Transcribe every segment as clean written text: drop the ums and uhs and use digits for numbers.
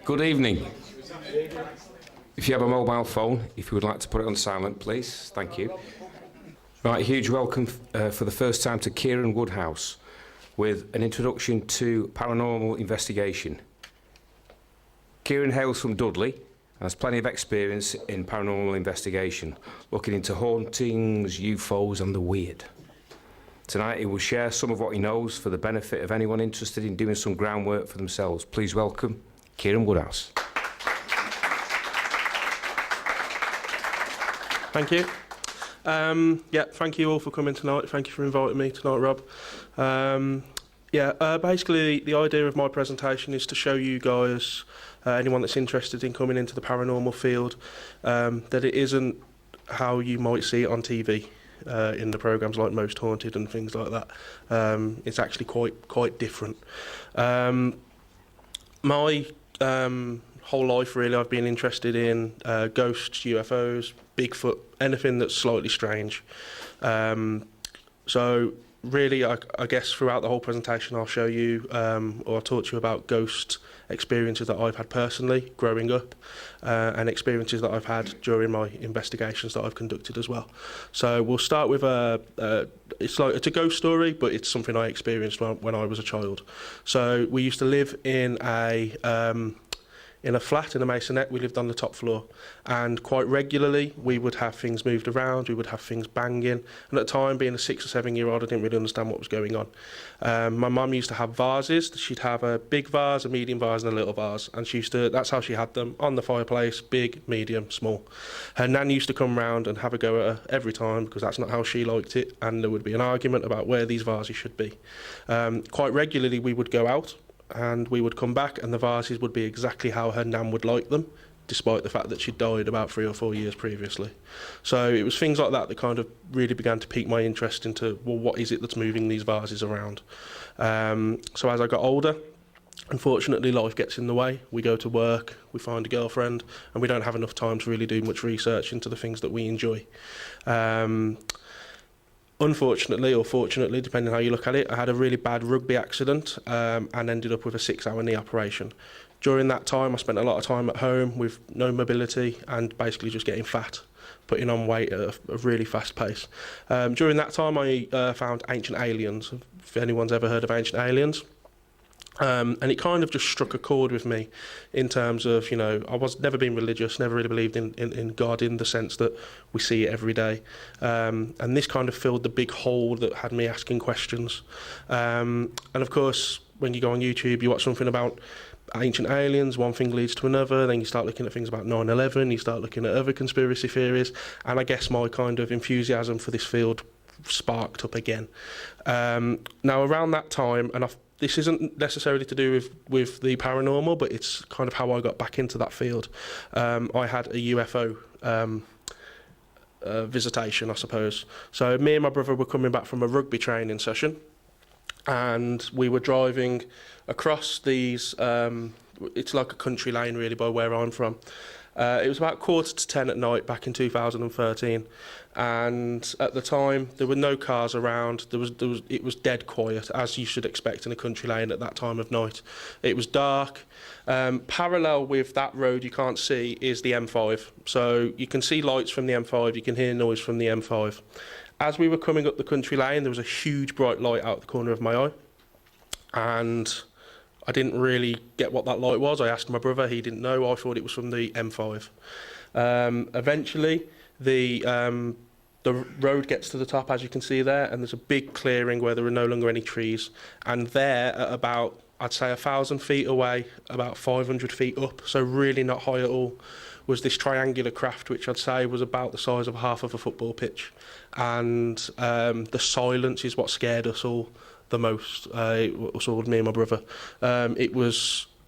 Good evening. If you have a mobile phone, if you would like to put it on silent, please. Thank you. Right, huge welcome for the first time to Kieran Woodhouse with an introduction to paranormal investigation. Kieran hails from Dudley and has plenty of experience in paranormal investigation, looking into hauntings, UFOs and the weird. Tonight he will share some of what he knows for the benefit of anyone interested in doing some groundwork for themselves. Please welcome Kieran Woodhouse. Thank you. Thank you all for coming tonight. Thank you for inviting me tonight, Rob. Basically the idea of my presentation is to show you guys, anyone that's interested in coming into the paranormal field, that it isn't how you might see it on TV. In the programmes like Most Haunted and things like that. It's actually quite different. My whole life really I've been interested in ghosts, UFOs, Bigfoot, anything that's slightly strange. So really I guess throughout the whole presentation I'll show you or I'll talk to you about ghost experiences that I've had personally growing up and experiences that I've had during my investigations that I've conducted as well. So we'll start with it's a ghost story, but it's something I experienced when I was a child. So we used to live in a flat in a masonette. We lived on the top floor, and quite regularly we would have things moved around, we would have things banging, and at the time, being a 6 or 7 year old, I didn't really understand what was going on. My mum used to have vases. She'd have a big vase, a medium vase and a little vase, and that's how she had them on the fireplace: big, medium, small. Her nan used to come round and have a go at her every time, because that's not how she liked it, and there would be an argument about where these vases should be. Quite regularly we would go out and we would come back and the vases would be exactly how her nan would like them, despite the fact that she'd died about 3 or 4 years previously. So it was things like that that kind of really began to pique my interest into, well, what is it that's moving these vases around? So as I got older, unfortunately life gets in the way. We go to work, we find a girlfriend, and we don't have enough time to really do much research into the things that we enjoy. Unfortunately, or fortunately, depending on how you look at it, I had a really bad rugby accident and ended up with a 6-hour knee operation. During that time, I spent a lot of time at home with no mobility and basically just getting fat, putting on weight at a really fast pace. During that time, I found ancient aliens, if anyone's ever heard of ancient aliens. And it kind of just struck a chord with me in terms of, I was never been religious, never really believed in God in the sense that we see it every day. And this kind of filled the big hole that had me asking questions. And of course, when you go on YouTube, you watch something about ancient aliens, one thing leads to another, then you start looking at things about 9/11, you start looking at other conspiracy theories, and I guess my kind of enthusiasm for this field sparked up again. Now around that time, and this isn't necessarily to do with the paranormal, but it's kind of how I got back into that field. I had a UFO visitation, I suppose. So me and my brother were coming back from a rugby training session, and we were driving across these, it's like a country lane really by where I'm from. It was about 9:45 at night back in 2013, and at the time there were no cars around. It was dead quiet, as you should expect in a country lane at that time of night. It was dark. Parallel with that road you can't see is the M5. So you can see lights from the M5, you can hear noise from the M5. As we were coming up the country lane, there was a huge bright light out the corner of my eye, and I didn't really get what that light was. I asked my brother, he didn't know. I thought it was from the M5. Eventually, the road gets to the top, as you can see there, and there's a big clearing where there are no longer any trees. And there, at about, I'd say 1,000 feet away, about 500 feet up, so really not high at all, was this triangular craft, which I'd say was about the size of half of a football pitch. And the silence is what scared us all the most. It was all me and my brother.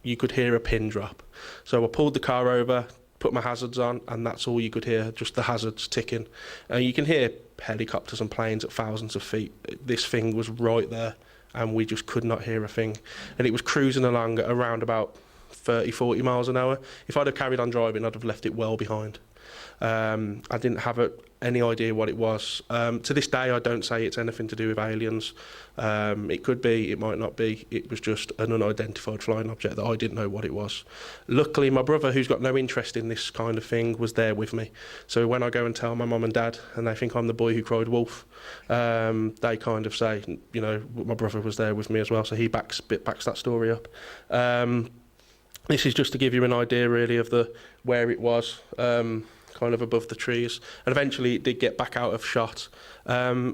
You could hear a pin drop. So I pulled the car over, put my hazards on, and that's all you could hear, just the hazards ticking. You can hear helicopters and planes at thousands of feet. This thing was right there, and we just could not hear a thing. And it was cruising along at around about 30, 40 miles an hour. If I'd have carried on driving, I'd have left it well behind. I didn't have any idea what it was. To this day, I don't say it's anything to do with aliens. It could be, it might not be. It was just an unidentified flying object that I didn't know what it was. Luckily, my brother, who's got no interest in this kind of thing, was there with me. So when I go and tell my mum and dad, and they think I'm the boy who cried wolf, they kind of say, you know, my brother was there with me as well, so he backs that story up. This is just to give you an idea, really, of where it was. Kind of above the trees, and eventually it did get back out of shot. I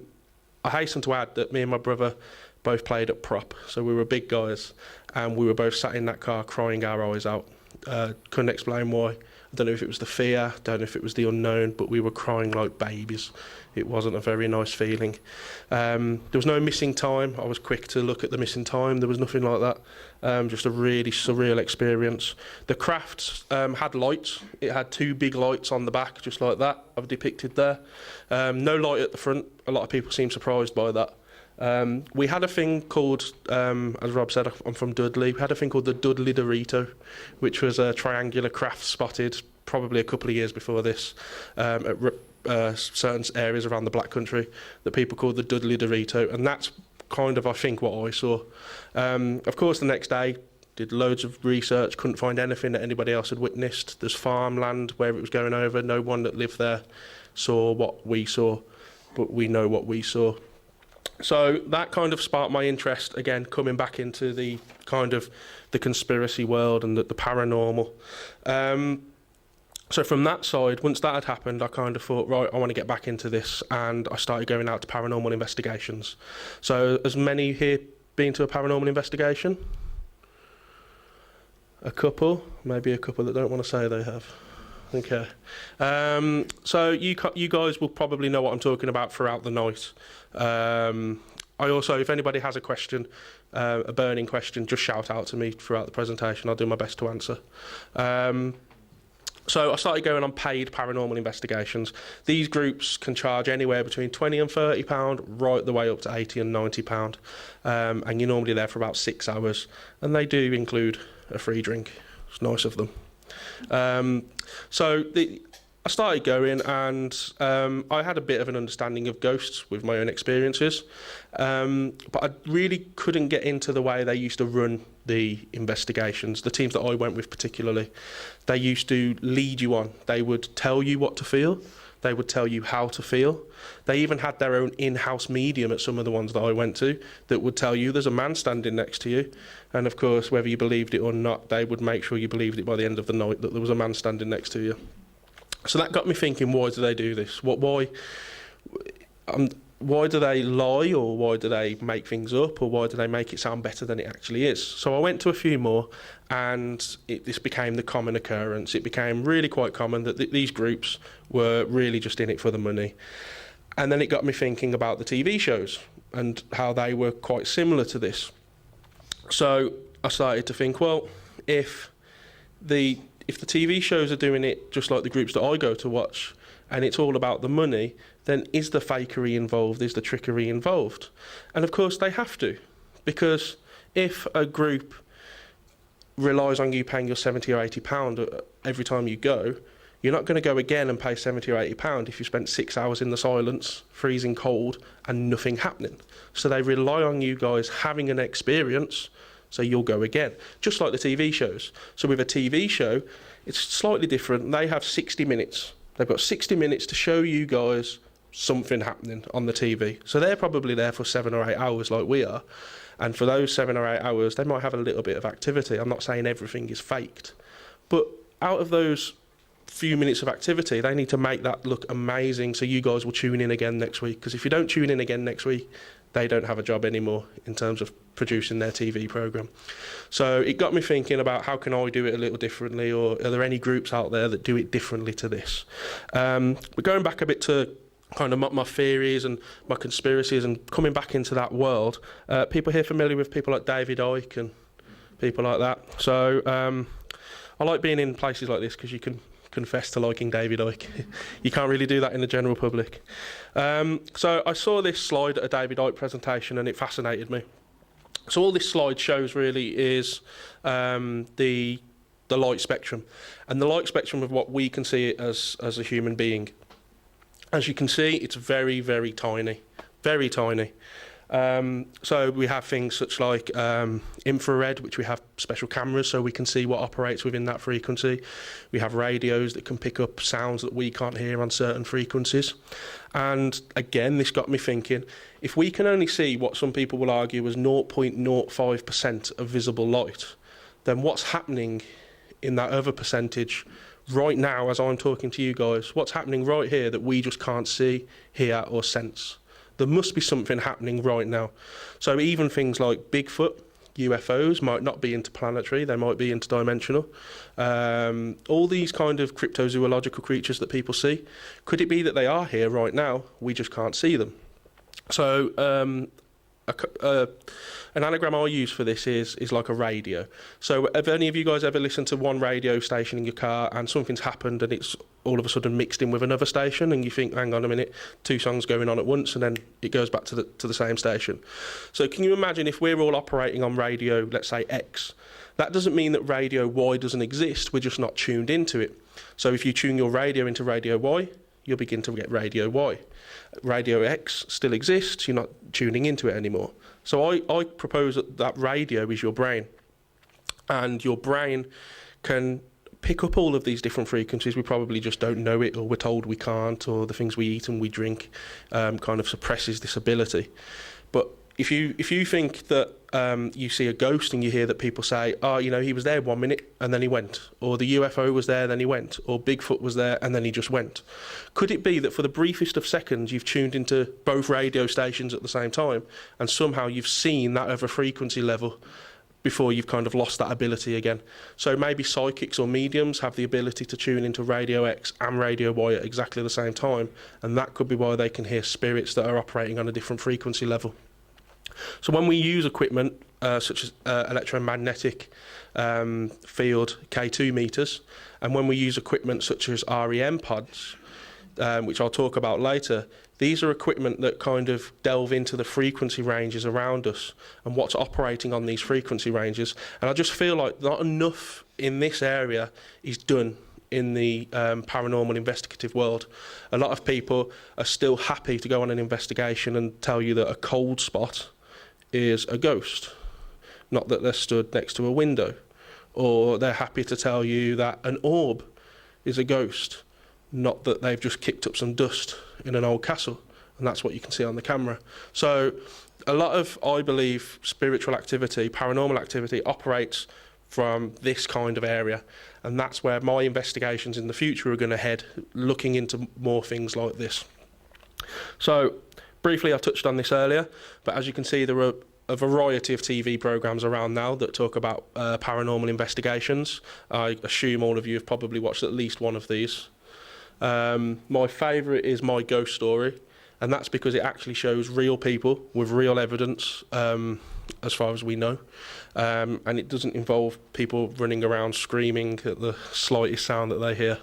hasten to add that me and my brother both played at prop, so we were big guys, and we were both sat in that car crying our eyes out. Couldn't explain why. I don't know if it was the fear, don't know if it was the unknown, but we were crying like babies. It wasn't a very nice feeling. There was no missing time. I was quick to look at the missing time. There was nothing like that. Just a really surreal experience. The craft had lights. It had 2 big lights on the back, just like that, I've depicted there. No light at the front. A lot of people seem surprised by that. We had a thing called, as Rob said, I'm from Dudley, we had a thing called the Dudley Dorito, which was a triangular craft spotted probably a couple of years before this at certain areas around the Black Country that people called the Dudley Dorito, and that's kind of, I think, what I saw. Of course, the next day, did loads of research, couldn't find anything that anybody else had witnessed. There's farmland where it was going over, no one that lived there saw what we saw, but we know what we saw. So that kind of sparked my interest, again, coming back into the kind of the conspiracy world and the paranormal. So from that side, once that had happened, I kind of thought, right, I want to get back into this, and I started going out to paranormal investigations. So has many here been to a paranormal investigation? A couple, maybe a couple that don't want to say they have. Okay. So you guys will probably know what I'm talking about throughout the night. I also, if anybody has a question, a burning question, just shout out to me throughout the presentation. I'll do my best to answer. So I started going on paid paranormal investigations. These groups can charge anywhere between £20 and £30, right the way up to £80 and £90. And you're normally there for about 6 hours. And they do include a free drink. It's nice of them. I started going, and I had a bit of an understanding of ghosts with my own experiences, but I really couldn't get into the way they used to run the investigations. The teams that I went with particularly, they used to lead you on. They would tell you what to feel. They would tell you how to feel. They even had their own in-house medium at some of the ones that I went to that would tell you there's a man standing next to you. And of course, whether you believed it or not, they would make sure you believed it by the end of the night that there was a man standing next to you. So that got me thinking, why do they do this? Why do they lie, or why do they make things up, or why do they make it sound better than it actually is? So I went to a few more, and this became the common occurrence. It became really quite common that these groups were really just in it for the money. And then it got me thinking about the TV shows and how they were quite similar to this. So I started to think, well, if the TV shows are doing it just like the groups that I go to watch, and it's all about the money, then is the fakery involved? Is the trickery involved? And of course they have to, because if a group relies on you paying your £70 or £80 every time you go, you're not going to go again and pay £70 or £80 if you spent 6 hours in the silence, freezing cold, and nothing happening. So they rely on you guys having an experience, so you'll go again, just like the TV shows. So with a TV show, it's slightly different. They have 60 minutes. They've got 60 minutes to show you guys something happening on the TV. So they're probably there for 7 or 8 hours like we are. And for those 7 or 8 hours, they might have a little bit of activity. I'm not saying everything is faked. But out of those few minutes of activity, they need to make that look amazing so you guys will tune in again next week. Because if you don't tune in again next week, they don't have a job anymore in terms of producing their TV programme. So it got me thinking about how can I do it a little differently, or are there any groups out there that do it differently to this? But going back a bit to kind of my theories and my conspiracies and coming back into that world, people here familiar with people like David Icke and people like that? So I like being in places like this because you can confess to liking David Icke. You can't really do that in the general public. So I saw this slide at a David Icke presentation and it fascinated me. So all this slide shows really is the the light spectrum, and the light spectrum of what we can see it as a human being. As you can see, it's very, very tiny, very tiny. So we have things such like infrared, which we have special cameras so we can see what operates within that frequency. We have radios that can pick up sounds that we can't hear on certain frequencies. And again, this got me thinking, if we can only see what some people will argue is 0.05% of visible light, then what's happening in that other percentage right now as I'm talking to you guys? What's happening right here that we just can't see, hear or sense? There must be something happening right now. So even things like Bigfoot, UFOs might not be interplanetary, they might be interdimensional. All these kind of cryptozoological creatures that people see, could it be that they are here right now, we just can't see them? So an anagram I use for this is like a radio. So have any of you guys ever listened to one radio station in your car and something's happened and it's all of a sudden mixed in with another station and you think, hang on a minute, two songs going on at once, and then it goes back to the same station? So can you imagine if we're all operating on radio, let's say X, that doesn't mean that radio Y doesn't exist, we're just not tuned into it. So if you tune your radio into radio Y, you'll begin to get radio Y. Radio X still exists, you're not tuning into it anymore. So I propose that radio is your brain, and your brain can pick up all of these different frequencies. We probably just don't know it, or we're told we can't, or the things we eat and we drink kind of suppresses this ability. But if you think that you see a ghost and you hear that people say, oh, you know, he was there 1 minute and then he went, or the UFO was there, then he went, or Bigfoot was there and then he just went. Could it be that for the briefest of seconds you've tuned into both radio stations at the same time and somehow you've seen that other frequency level before you've kind of lost that ability again? So maybe psychics or mediums have the ability to tune into Radio X and Radio Y at exactly the same time, and that could be why they can hear spirits that are operating on a different frequency level. So when we use equipment such as electromagnetic field K2 meters, and when we use equipment such as REM pods, which I'll talk about later, these are equipment that kind of delve into the frequency ranges around us and what's operating on these frequency ranges. And I just feel like not enough in this area is done in the paranormal investigative world. A lot of people are still happy to go on an investigation and tell you that a cold spot is a ghost, not that they're stood next to a window. Or they're happy to tell you that an orb is a ghost, not that they've just kicked up some dust in an old castle, and that's what you can see on the camera. So a lot of, I believe, spiritual activity, paranormal activity operates from this kind of area, and that's where my investigations in the future are going to head, looking into more things like this. So briefly, I touched on this earlier, but as you can see, there are a variety of TV programmes around now that talk about paranormal investigations. I assume all of you have probably watched at least one of these. My favourite is My Ghost Story, and that's because it actually shows real people with real evidence, as far as we know, and it doesn't involve people running around screaming at the slightest sound that they hear.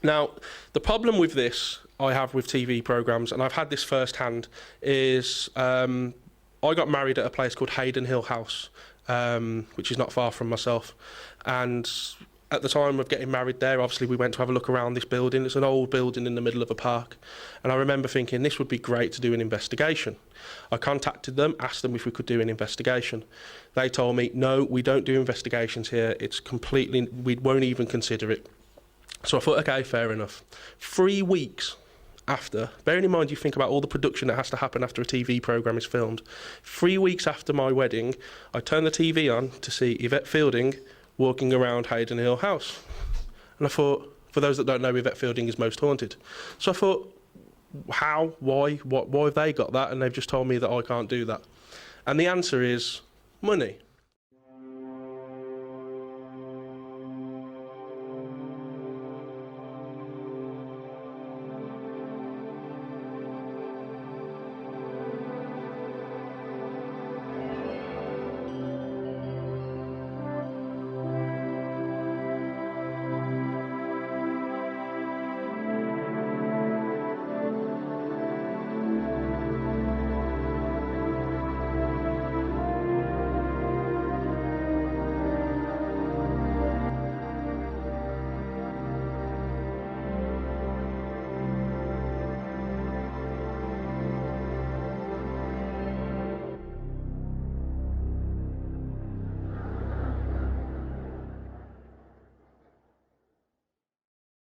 Now, the problem with this I have with TV programmes, and I've had this firsthand, is I got married at a place called Hayden Hill House, which is not far from myself, and at the time of getting married there, obviously we went to have a look around this building. It's an old building in the middle of a park, and I remember thinking this would be great to do an investigation. I contacted them, asked them if we could do an investigation. They told me, no, we don't do investigations here, it's completely, we won't even consider it. So I thought, okay, fair enough. 3 weeks after, bearing in mind you think about all the production that has to happen after a TV programme is filmed, 3 weeks after my wedding, I turned the TV on to see Yvette Fielding walking around Hayden Hill House. And I thought, for those that don't know, Yvette Fielding is Most Haunted. So I thought, how, why have they got that? And they've just told me that I can't do that. And the answer is money.